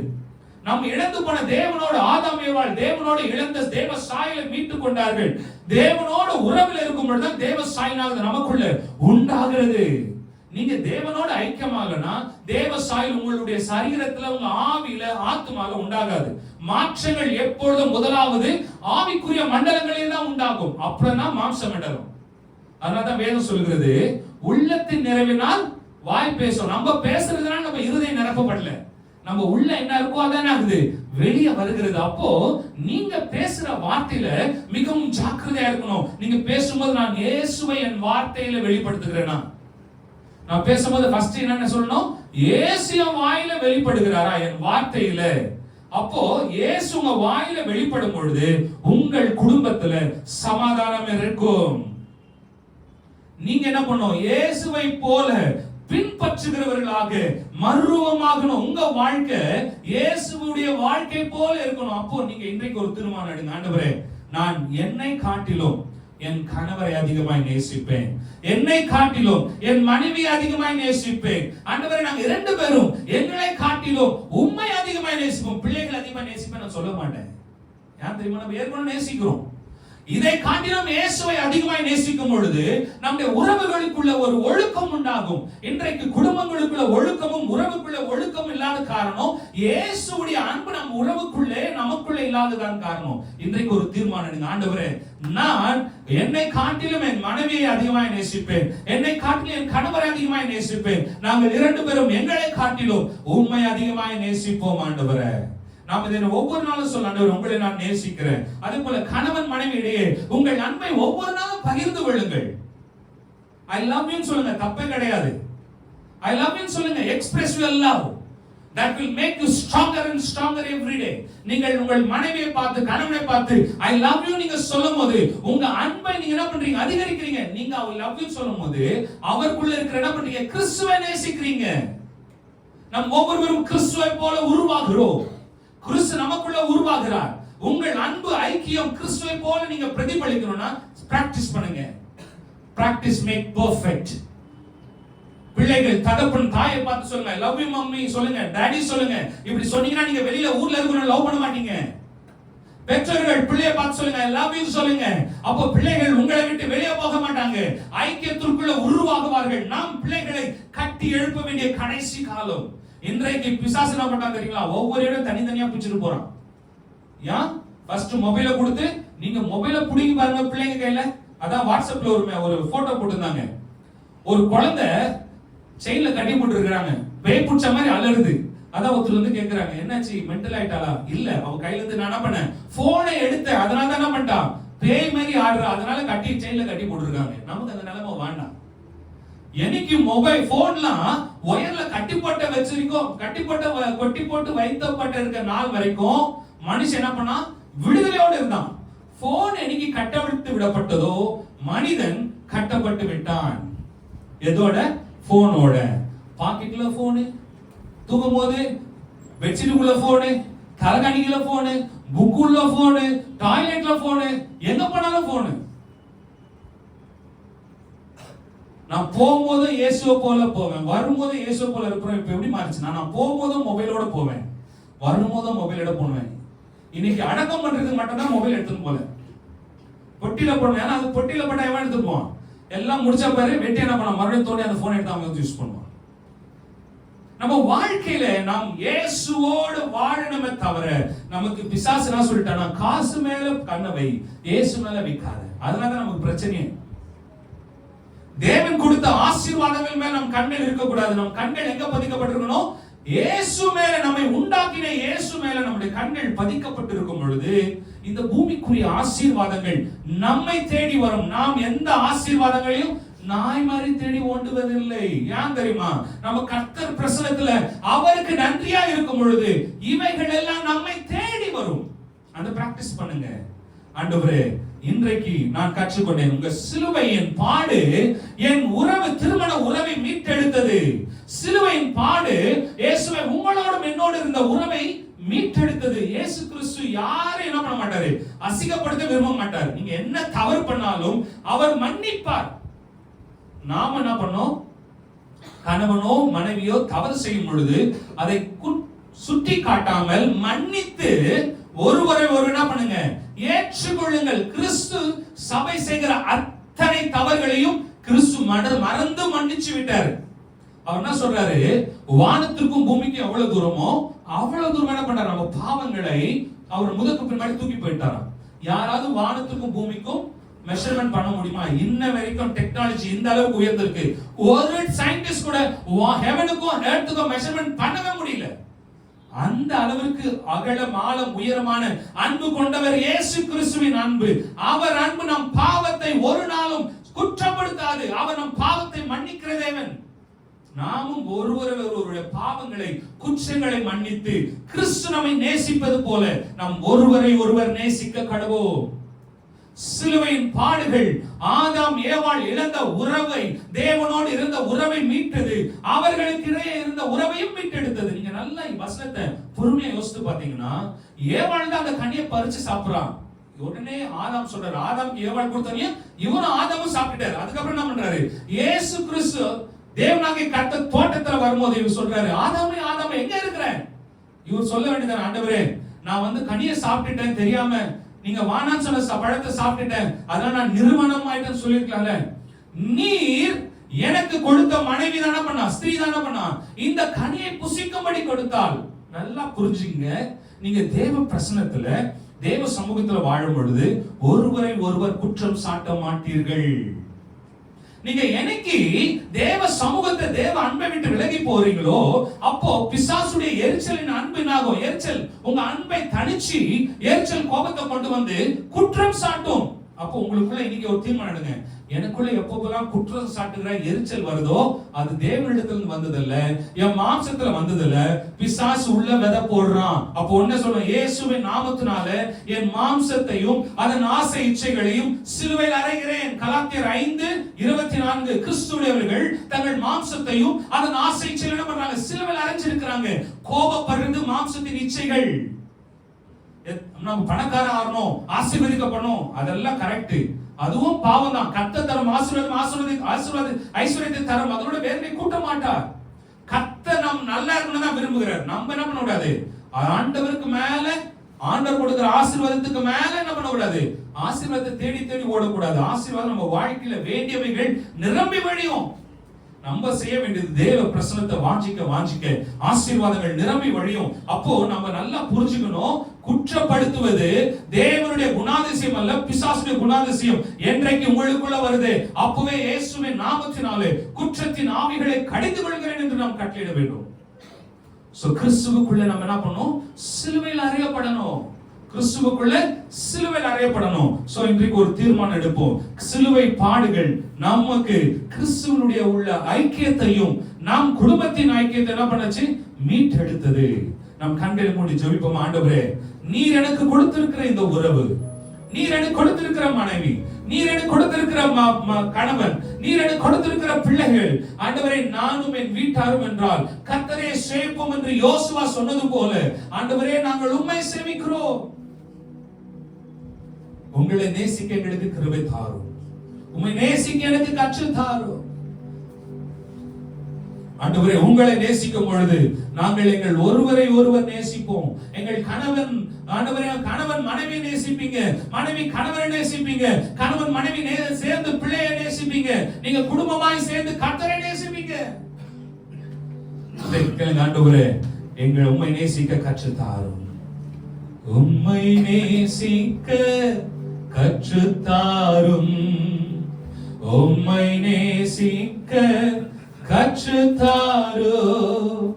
நாம் இழந்து போன தேவனோடு ஆதாம் ஏவாள் தேவனோடு இழந்த தேவ சாயலை மீட்டுக் கொண்டார்கள். தேவனோடு உறவில் இருக்கும் பொழுது தேவ சாயலாக நமக்குள்ள உண்டாகிறது. நீங்க தேவனோடு ஐக்கியமாகனா தேவ சாயல் உங்களுடைய சரீரத்துல, உங்க ஆவியில, ஆத்மால உண்டாகாது. மாற்றங்கள் எப்பொழுதும் முதலாவது ஆவிக்குரிய மண்டலங்களில் தான் உண்டாகும். அப்புறம் தான் மாம்ச மண்டலம். அதனாலதான் வேதம் சொல்கிறது, உள்ளத்தின் நிறைவினால் வாய் பேசும். நம்ம பேசுறதுனால நம்ம இருதயம் நிரப்பப்படல. நம்ம உள்ள என்ன இருக்கோ அதான் ஆகுது, வெளியே வருகிறது. அப்போ நீங்க பேசுற வார்த்தையில மிகவும் ஜாக்கிரதையா இருக்கணும். நீங்க பேசும்போது நான் இயேசுவை என் வார்த்தையில வெளிப்படுத்துகிறேனா? நான் பேசும்போது ஃபர்ஸ்ட் என்ன சொல்லணும்? இயேசு என் வாயில வெளிப்படுகிறாரா என் வார்த்தையில? அப்போ இயேசு உங்க வாயில வெளிப்படும் பொழுது உங்கள் குடும்பத்துல சமாதானம் இருக்கும். நீங்க என்ன பண்ணணும்? இயேசுவை போல பின்பற்றுகிறவர்களாக மறுரூபமாகணும். உங்க வாழ்க்கை இயேசுவுடைய வாழ்க்கை போல இருக்கணும். அப்போ நீங்க இன்றைக்கு ஒரு தீர்மானம் எடுங்க. ஆண்டவரே, நான் என்னை காட்டிலும் என் கணவரை அதிகமாய் நேசிப்பேன், என்னை காட்டிலும் என் மனைவி அதிகமாய் நேசிப்பேன். ஆண்டவரே, நாங்க 2 பேரும் எங்களை காட்டிலும் உம்மை அதிகமாய் நேசிப்போம். பிள்ளைகள் அதிகமாய் நேசிப்பேன் நான் சொல்ல மாட்டேன். ஏன் தெரியுமா? நம்ம ஏற்கனவே நேசிக்கிறோம். இதை காட்டிலும் இயேசுவை அதிகமாய் நேசிக்கும் பொழுது நம்முடைய உறவுகளுக்குள்ள ஒரு ஒழுக்கம் உண்டாகும். இன்றைக்கு குடும்பங்களுக்குள்ள ஒழுக்கமும் உறவுக்குள்ள ஒழுக்கம் இல்லாத காரணம் இயேசுவுடைய அன்பு நம் உறவுக்குள்ளே நமக்குள்ள இல்லாததான் காரணம். இன்றைக்கு ஒரு தீர்மானம் எடுங்க. ஆண்டவரே, நான் என்னை காட்டிலும் என் மனைவியை அதிகமாய் நேசிப்பேன், என்னை காட்டிலும் என் கணவரை அதிகமாய் நேசிப்பேன். நாங்கள் 2 பேரும் எங்களை காட்டிலும் உம்மை அதிகமாய் நேசிப்போம். ஆண்டவரே, நாம் இதை ஒவ்வொரு நாளும் சொல்ல, ஆண்டவரே உங்களை நான் நேசிக்கிறேன். அதே போல கணவன் மனைவி இடையே உங்கள் அன்பை ஒவ்வொரு நாளும் பகிர்ந்து கொள்ளுங்கள். ஐ லவ் யூ சொல்லுங்க, தப்பே கிடையாது. ஐ லவ் யூ சொல்லுங்க. Express your love. that will make you stronger and stronger every day. நீங்கள் உங்கள் மனைவியை பார்த்து, கணவனை பார்த்து ஐ லவ் யூ நீங்க சொல்லும்போது உங்க அன்பை நீங்க என்ன பண்றீங்க? அதிகரிக்கிறீங்க. நீங்க ஐ லவ் யூ சொல்லும்போது அவருக்குள்ள இருக்கிற என்ன பண்றீங்க? கிறிஸ்துவை நேசிக்கிறீங்க. நாம் ஒவ்வொருவரும் கிறிஸ்துவை போல உருவாகிறோம். கிறிஸ்து நமக்குள்ள உருவாகிறார். உங்கள் அன்பு ஐக்கியம் கிறிஸ்துவை போல நீங்க பிரதிபலிக்கணும்னா பிராக்டிஸ் பண்ணுங்க. Practice make perfect. பிள்ளைகள் தகப்பன் தாயை பார்த்து சொல்லுங்க, லவ் யூ மம்மி சொல்லுங்க, டாடி சொல்லுங்க. இப்படி சொன்னீங்கன்னா நீங்க வெளியில ஊர்ல இருக்கவங்க லவ் பண்ண மாட்டீங்க. பெற்றோர்கள் பிள்ளையை பார்த்து சொல்லுங்க, லவ் யூ சொல்லுங்க. அப்போ பிள்ளைகள் உங்களை விட்டு வெளியே போக மாட்டாங்க, ஐக்கியத்திற்குள்ள உருவாகுவார்கள். நாம் பிள்ளைகளை கட்டி எழுப்ப வேண்டிய கடைசி காலம். இன்றைக்கு பிசாசு என்ன பண்றாங்க தெரியுங்களா? ஒவ்வொரு இடம் தனித்தனியா பிடிச்சிட்டு போறான். ஏன்? ஃபர்ஸ்ட் மொபைலை கொடுத்து நீங்க மொபைலை புடிங்கி பாருங்க பிள்ளைங்க கையில. அதான் வாட்ஸ்அப்ல ஒரு போட்டோ போட்டுருந்தாங்க. ஒரு குழந்தை செயின்ல கட்டி போட்டு இருக்காங்க, பேய் பிடிச்ச மாதிரி அலறுது. அதான் ஒருத்தர் வந்து கேக்குறாங்க, என்னாச்சு மென்டல் ஆயிட்டாளா? இல்ல, அவ கையில இருந்து நான் என்ன பண்ணேன், போனை எடுத்தேன், அதனால தான் என்ன பண்ணிட்டான், பேய் மாதிரி ஆடுறா, அதனால கட்டி செயின்ல கட்டி போட்டுருக்காங்க. நமக்கு அந்த நிலைமை வேண்டாம். எனக்கு மொபைல் போன்லாம் ஒயர்ல கட்டி போட்ட வச்சிருக்கோம், கொட்டி போட்டு வைத்தப்பட்ட இருக்க நாள் வரைக்கும் மனுஷன் என்ன பண்ணா, விடுதலையோடு இருந்தான். போன் என்னைக்கு கட்டவிழ்த்து விடப்பட்டதோ மனிதன் கட்டப்பட்டு விட்டான். எதோட? போனோட. பாக்கெட்ல போனு, தூங்கும் போது பெட்ஷீட்டுக்குள்ள போனு, தலகாணிக்குள்ள போனு, புக்குள்ள போனு, டாய்லெட்ல போனு, எங்க போனாலும் போனு. நான் போகும்போது இயேசுவை போல போவேன், வரும்போது இயேசுவை போல இருக்கிறோம். இப்ப எப்படி மாறிச்சுன்னா, நான் போகும்போதும் மொபைலோட போவேன், வரும்போதும் மொபைலோட போவேன். இன்னைக்கு அடக்கம் பண்றதுக்கு மட்டும் தான் மொபைல் எடுத்துன்னு போல, பொட்டியில போடுவேன். ஏன்னா அது பொட்டியில போட்டா எவன் எடுத்துட்டு போவான்? எல்லாம் முடிச்ச பாரு வெட்டி என்ன பண்ண, மறுபடியும் தோண்டி அந்த போன் எடுத்து அவங்க யூஸ் பண்ணுவான். நம்ம வாழ்க்கையில நாம் இயேசுவோடு வாழணுமே தவிர, நமக்கு பிசாசு என்ன சொல்லிட்டானா, காசு மேல கண்ணை வை, இயேசு மேல வைக்காத. அதனாலதான் நமக்கு பிரச்சனையே. தேவன் கொடுத்த ஆசீர்வாதங்கள் மேல நம் கண்கள் இருக்கக்கூடாது. நம் கண்கள் எங்க பதிக்கப்பட்டிருக்கணும்? இயேசு மேல, நம்மை உண்டாக்கின இயேசு மேல நம்முடைய கண்கள் பதிக்கப்பட்டிருக்கும் பொழுது இந்த பூமிக்குரிய ஆசீர்வாதங்கள் நம்மை தேடி வரும். நாம் எந்த ஆசீர்வாதங்களையும் நாய் மாதிரி தேடி ஓடுவதில்லை. ஏன் தெரியுமா? நம்ம கர்த்தர் பிரசன்னத்துல அவருக்கு நன்றியா இருக்கும் பொழுது இவைகள் எல்லாம் நம்மை தேடி வரும். அந்த பிராக்டிஸ் பண்ணுங்க. ஆண்டவரே, இன்றைக்கு நான் கற்றுக்கொண்டேன், உங்க சிலுவையின் பாடு என் உறவு, திருமண உறவை மீட்டெடுத்தது. சிலுவையின் பாடு இயேசுவை உங்களோடும் என்னோடு இருந்த உறவை மீட்டெடுத்தது. இயேசு கிறிஸ்து யாரும் என்ன பண்ண மாட்டாரு, அசிங்கப்படுத்த விரும்ப மாட்டார். நீங்க என்ன தவறு பண்ணாலும் அவர் மன்னிப்பார். நாம என்ன பண்ணோம்? கணவனோ மனைவியோ தவறு செய்யும் பொழுது அதை சுட்டி காட்டாமல் மன்னித்து ஒருவரை ஒரு என்ன பண்ணுங்க, ஏற்றுக்கொள்ளுங்கள். கிறிஸ்து சபை செய்கிற அத்தனை தவறுகளையும் கிறிஸ்து மறந்து மன்னிச்சு விட்டார். அவர் என்ன சொல்றாரு, வானத்திற்கும் பூமிக்கும் எவ்வளவு தூரமோ அவ்வளவு தூரம் என்ன பண்றாரு, நம்ம பாவங்களை அவர் முதற்கு பின்னாடி தூக்கி போயிட்டாராம். யாராவது வானத்துக்கும் பூமிக்கும் மெஷர்மென்ட் பண்ண முடியுமா? இன்ன வரைக்கும் டெக்னாலஜி இந்த அளவுக்கு உயர்ந்திருக்கு, ஒரு சயின்டிஸ்ட் கூட ஹெவனுக்கும் எர்த்துக்கும் மெஷர்மென்ட் பண்ணவே முடியல. அந்த அளவிற்கு அகலம் ஆழம் உயரமான அன்பு கொண்டவர் இயேசு கிறிஸ்துவின் அன்பு. அவர் அன்பு நம் பாவத்தை ஒரு நாளும் குற்றப்படுத்தாது. அவர் நம் பாவத்தை மன்னிக்கிற தேவன். நாமும் ஒருவருடைய பாவங்களை, குற்றங்களை மன்னித்து கிறிஸ்து நம்மை நேசிப்பது போல நாம் ஒருவரை ஒருவர் நேசிக்க கடவோம். சிலுவையின் பாடுகள் ஆதாம் ஏவாள் இழந்த உறவை, தேவனோடு இருந்த உறவை மீட்டது. அவர்களுக்கு இடையே இருந்த உறவையும் மீட்டெடுத்தது. நீங்க நல்லா வசனத்தை பொறுமையா யோசித்து பாத்தீங்கன்னா, ஏவாள் தான் அந்த கனியை பறிச்சு சாப்பிடுறான். உடனே ஆதாம் சொல்றாரு, ஆதாம் ஏவாள் கொடுத்தனியா இவரும் ஆதாமும் சாப்பிட்டாரு. அதுக்கப்புறம் என்ன பண்றாரு, இயேசு கிறிஸ்து தேவனாகிய கர்த்தர் தோட்டத்துல வரும்போது இவர் சொல்றாரு, ஆதாமே ஆதாமே எங்க இருக்கிற? இவர் சொல்ல வேண்டியது, ஆண்டவரே நான் வந்து கனியை சாப்பிட்டுட்டேன் தெரியாம, நீங்க வானான்னு சொன்ன பழத்தை சாப்பிட்டுட்டேன், அதனால நான் நிர்வாணம் ஆயிட்டேன்னு சொல்லிருக்கலாம்ல. நீர் எனக்கு கொடுத்த மனைவி தானே பண்ணா, ஸ்திரீ தானே பண்ணா, இந்த கனியை புசிக்கும்படி கொடுத்தால். நல்லா புரிஞ்சுங்க, நீங்க தேவ பிரசன்னத்துல தேவ சமூகத்துல வாழும் பொழுது ஒருவரை ஒருவர் குற்றம் சாட்ட மாட்டீர்கள். நீங்க என்னைக்கு தேவ சமூகத்தை, தேவ அன்பை விட்டு விலகி போறீங்களோ, அப்போ பிசாசுடைய எரிச்சலின் அன்பு என்னாகும்? எரிச்சல் உங்க அன்பை தணிச்சு எரிச்சல் கோபத்தை கொண்டு வந்து குற்றம் சாட்டும். அப்போ உங்களுக்குள்ள இன்னைக்கு ஒரு தீர்மானம் எடுங்க, எனக்குள்ள எப்போதெல்லாம் குற்றம் சாட்டுகிற எரிச்சல் வருதோ அது தேவனிடத்துல வந்ததில்ல, என் மாம்சத்துல வந்ததில்ல, பிசாசு உள்ள விதை போடுறான். அப்போ என்ன சொல்றேன், இயேசுவின் நாமத்தினால என் மாம்சத்தையும் அதன் ஆசை இச்சைகளையும் சிலுவையில் அறைகிறேன். கலாத்தியர் 5:24. கிறிஸ்துவுடையவர்கள் தங்கள் மாம்சத்தையும் அதன் ஆசை இச்சைகளை என்ன பண்றாங்க, சிலுவையில் அறைஞ்சிருக்கிறாங்க. கோபப்படுறது மாம்சத்தின் இச்சைகள். நம்ம பணக்காரன் ஆகணும், ஆசீர்வதிக்கப்படணும், அதெல்லாம் கரெக்ட். அதுவும் பாவம் தான். கர்த்தர் தரும் ஆசீர்வாதம் ஐஸ்வர்யத்தை தரும், அதோட வேதனை கூட்ட மாட்டார். கர்த்தர் நாம் நல்லா இருக்கணும் தான் விரும்புகிறார். நம்ம என்ன பண்ண கூடாது, ஆண்டவருக்கு மேல, ஆண்டவர் கொடுக்கிற ஆசீர்வாதத்துக்கு மேல என்ன பண்ண கூடாது, ஆசீர்வாதத்தை தேடி தேடி ஓடக்கூடாது. ஆசீர்வாதம் நம்ம வாழ்க்கையில வேண்டியவைகள் நிரம்பி வழியும். நம்ம செய்ய வேண்டியது தேவ பிரசன்னத்தை வாஞ்சிக்க ஆசீர்வாதங்கள் நிரம்பி வழியும். அப்போ நம்ம நல்லா புரிஞ்சுக்கணும், குற்றப்படுத்துவது தேவனுடைய குணாதிசயம் அல்ல, பிசாசுடைய குணாதிசயம். என்றைக்கு உங்களுக்குள்ள வருது, அப்பவே இயேசுவின் நாமத்தினாலே குற்றத்தின் ஆவிகளை கடிந்து கொள்கிறேன் என்று நாம் கட்டளையிட வேண்டும். சோ கிறிஸ்துவுக்குள்ள நம்ம என்ன பண்ணணும், சிலுவையில் அறையப்படணும். கிறிஸ்துவுக்குள்ள சிலுவையில் அறையப்படணும். சோ இன்றைக்கு ஒரு தீர்மானம் எடுப்போம். சிலுவை பாடுகள் நமக்கு கிறிஸ்துவனுடைய உள்ள ஐக்கியத்தையும் நம் குடும்பத்தின் ஐக்கியத்தை என்ன பண்ணுச்சு, மீட்டெடுத்தது. நம் கண்களை மூடி ஜெபிப்போம். ஆண்டவரே, நீர் எனக்கு கொடுத்திருக்கிற இந்த உறவு, நீர் எனக்கு கொடுத்திருக்கிற மனைவி, நீர் எனக்கு கொடுத்திருக்கிற கணவன், நீர் எனக்கு கொடுத்திருக்கிற பிள்ளைகள், ஆண்டவரே நானும் என் வீட்டாரும் என்றால் கர்த்தரே சேவிப்போம் என்று யோசுவா சொன்னது போல ஆண்டவரே நாங்கள் உம்மை சேவிக்கிறோம். உங்களை நேசிக்க எங்களுக்கு கிருபை தாரும், உம்மை நேசிக்க எனக்கு கற்று தாரும். ஆண்டவரே, உங்களை நேசிக்கும் பொழுது நாங்கள் எங்கள் ஒருவரை ஒருவர் நேசிப்போம். எங்கள் கணவன், ஆண்டவரே, கணவன் மனைவி நேசிப்பீங்க, மனைவி கணவனை நேசிப்பீங்க, கணவன் மனைவி சேர்ந்து பிள்ளையை நேசிப்பீங்க, நீங்க குடும்பமாய் சேர்ந்து கர்த்தரை நேசிப்பீங்க. ஆண்டவரே, எங்கள் உம்மை நேசிக்க கற்று தாரும், உம்மை நேசிக்க கற்று தாரும், உம்மை நேசிக்க கற்று தாரும்.